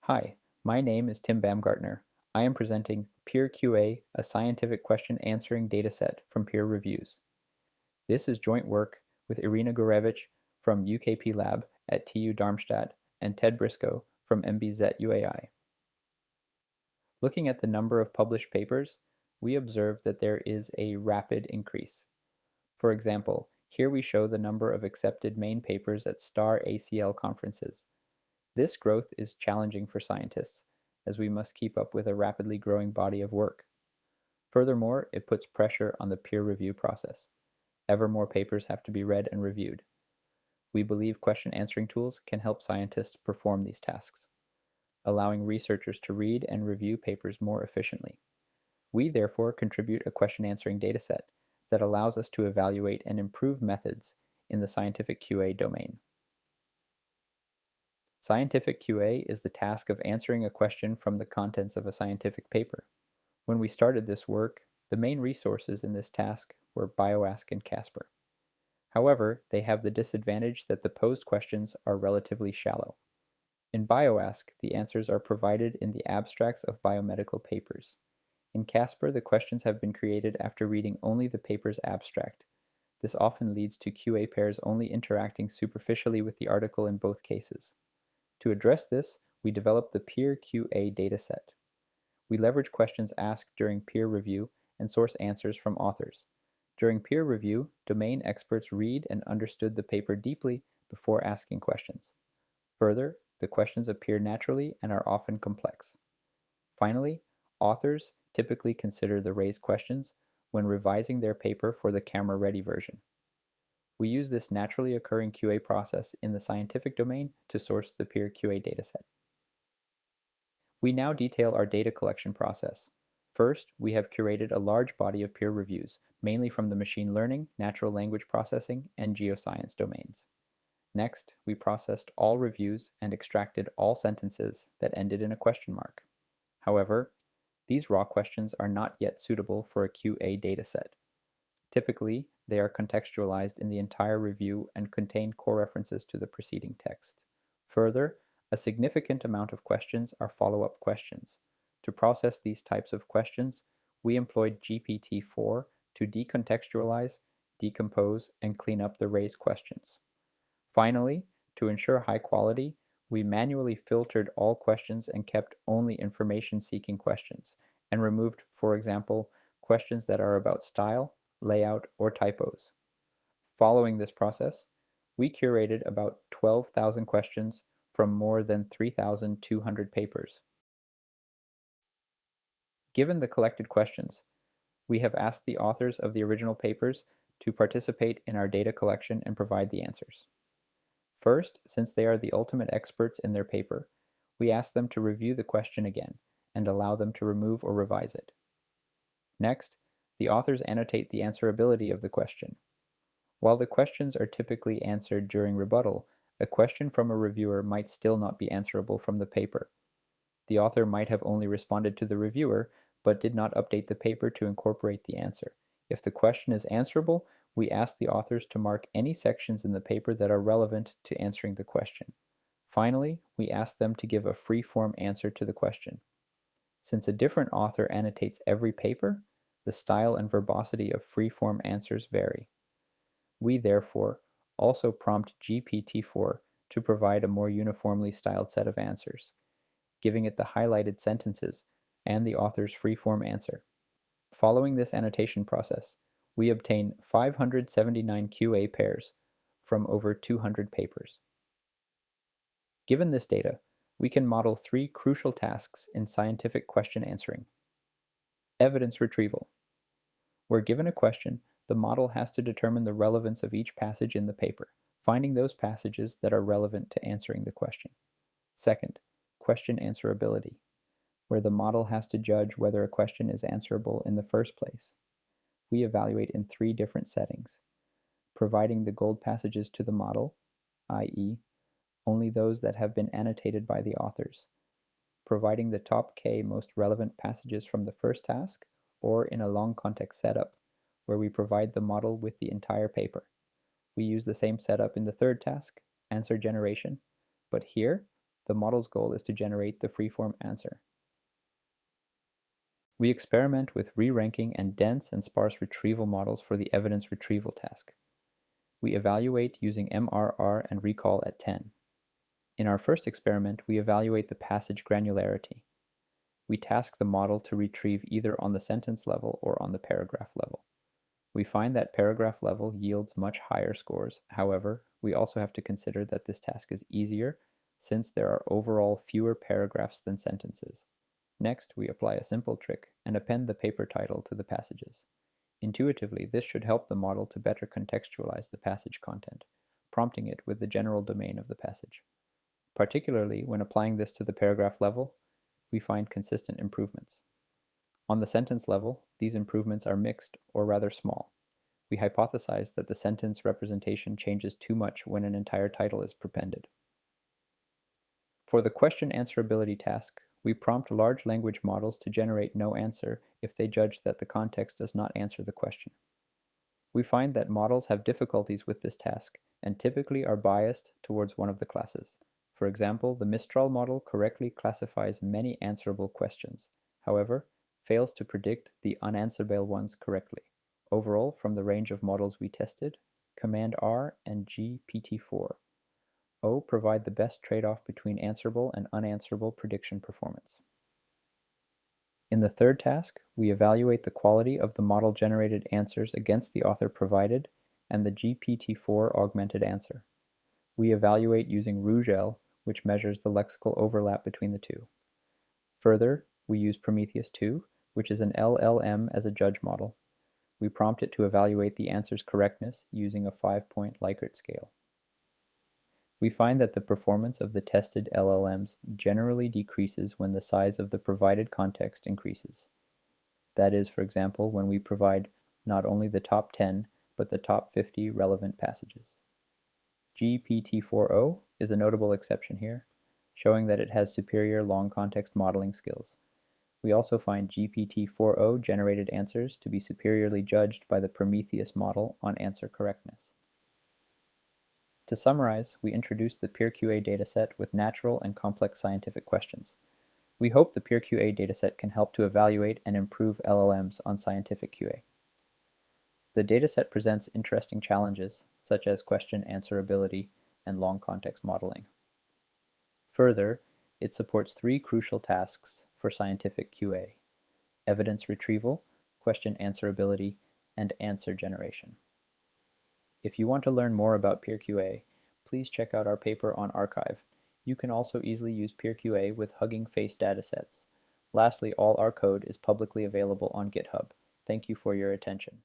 Hi, my name is Tim Baumgartner. I am presenting PeerQA, a scientific question answering dataset from peer reviews. This is joint work with Irina Gurevich from UKP Lab at TU Darmstadt and Ted Briscoe from MBZ UAI. Looking at the number of published papers, we observe that there is a rapid increase. For example, here we show the number of accepted main papers at STAR ACL conferences. This growth is challenging for scientists, as we must keep up with a rapidly growing body of work. Furthermore, it puts pressure on the peer review process. Ever more papers have to be read and reviewed. We believe question answering tools can help scientists perform these tasks, allowing researchers to read and review papers more efficiently. We therefore contribute a question answering dataset that allows us to evaluate and improve methods in the scientific QA domain. Scientific QA is the task of answering a question from the contents of a scientific paper. When we started this work, the main resources in this task were BioAsk and Casper. However, they have the disadvantage that the posed questions are relatively shallow. In BioAsk, the answers are provided in the abstracts of biomedical papers. In Casper, the questions have been created after reading only the paper's abstract. This often leads to QA pairs only interacting superficially with the article in both cases. To address this, we developed the PeerQA dataset. We leverage questions asked during peer review and source answers from authors. During peer review, domain experts read and understood the paper deeply before asking questions. Further, the questions appear naturally and are often complex. Finally, authors typically consider the raised questions when revising their paper for the camera-ready version. We use this naturally occurring QA process in the scientific domain to source the PeerQA dataset. We now detail our data collection process. First, we have curated a large body of peer reviews, mainly from the machine learning, natural language processing, and geoscience domains. Next, we processed all reviews and extracted all sentences that ended in a question mark. However, these raw questions are not yet suitable for a QA dataset. Typically, they are contextualized in the entire review and contain core references to the preceding text. Further, a significant amount of questions are follow-up questions. To process these types of questions, we employed GPT-4 to decontextualize, decompose, and clean up the raised questions. Finally, to ensure high quality, we manually filtered all questions and kept only information-seeking questions, and removed, for example, questions that are about style, layout, or typos. Following this process, we curated about 12,000 questions from more than 3,200 papers. Given the collected questions, we have asked the authors of the original papers to participate in our data collection and provide the answers. First, since they are the ultimate experts in their paper, we ask them to review the question again and allow them to remove or revise it. Next, the authors annotate the answerability of the question. While the questions are typically answered during rebuttal, a question from a reviewer might still not be answerable from the paper. The author might have only responded to the reviewer, but did not update the paper to incorporate the answer. If the question is answerable, we ask the authors to mark any sections in the paper that are relevant to answering the question. Finally, we ask them to give a free-form answer to the question. Since a different author annotates every paper, the style and verbosity of free-form answers vary. We therefore also prompt GPT-4 to provide a more uniformly styled set of answers, giving it the highlighted sentences and the author's free-form answer. Following this annotation process, we obtain 579 QA pairs from over 200 papers. Given this data, we can model three crucial tasks in scientific question answering. Evidence retrieval. Where given a question, the model has to determine the relevance of each passage in the paper, finding those passages that are relevant to answering the question. Second, question answerability, where the model has to judge whether a question is answerable in the first place. We evaluate in three different settings: providing the gold passages to the model, i.e., only those that have been annotated by the authors, providing the top K most relevant passages from the first task, or in a long context setup, where we provide the model with the entire paper. We use the same setup in the third task, answer generation, but here, the model's goal is to generate the freeform answer. We experiment with re-ranking and dense and sparse retrieval models for the evidence retrieval task. We evaluate using MRR and recall at 10. In our first experiment, we evaluate the passage granularity. We task the model to retrieve either on the sentence level or on the paragraph level. We find that paragraph level yields much higher scores. However, we also have to consider that this task is easier since there are overall fewer paragraphs than sentences. Next, we apply a simple trick and append the paper title to the passages. Intuitively, this should help the model to better contextualize the passage content, prompting it with the general domain of the passage. Particularly when applying this to the paragraph level, we find consistent improvements. On the sentence level, these improvements are mixed, or rather small. We hypothesize that the sentence representation changes too much when an entire title is prepended. For the question answerability task, we prompt large language models to generate no answer if they judge that the context does not answer the question. We find that models have difficulties with this task and typically are biased towards one of the classes. For example, the Mistral model correctly classifies many answerable questions, however, fails to predict the unanswerable ones correctly. Overall, from the range of models we tested, Command R and GPT-4 O provide the best trade-off between answerable and unanswerable prediction performance. In the third task, we evaluate the quality of the model-generated answers against the author provided and the GPT-4 augmented answer. We evaluate using RougeL, which measures the lexical overlap between the two. Further, we use Prometheus 2, which is an LLM as a judge model. We prompt it to evaluate the answer's correctness using a 5-point Likert scale. We find that the performance of the tested LLMs generally decreases when the size of the provided context increases. That is, for example, when we provide not only the top 10, but the top 50 relevant passages. GPT-4o is a notable exception here, showing that it has superior long context modeling skills. We also find GPT-4o generated answers to be superiorly judged by the Prometheus model on answer correctness. To summarize, we introduced the PeerQA dataset with natural and complex scientific questions. We hope the PeerQA dataset can help to evaluate and improve LLMs on scientific QA. The dataset presents interesting challenges, such as question answerability and long context modeling. Further, it supports 3 crucial tasks for scientific QA: evidence retrieval, question answerability, and answer generation. If you want to learn more about PeerQA, please check out our paper on arXiv. You can also easily use PeerQA with Hugging Face datasets. Lastly, all our code is publicly available on GitHub. Thank you for your attention.